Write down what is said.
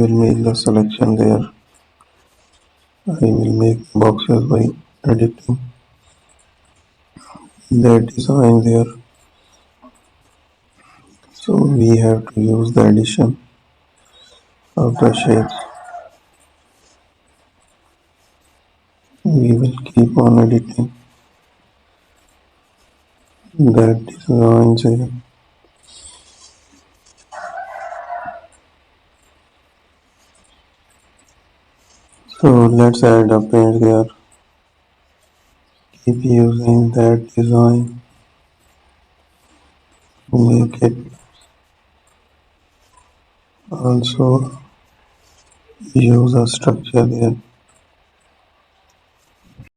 will make the selection there. I will make boxes by editing that design there. So we have to use the addition of the shapes. We will keep on editing that designs here. So let's add a paint there. Keep using that design to make it also use a structure there.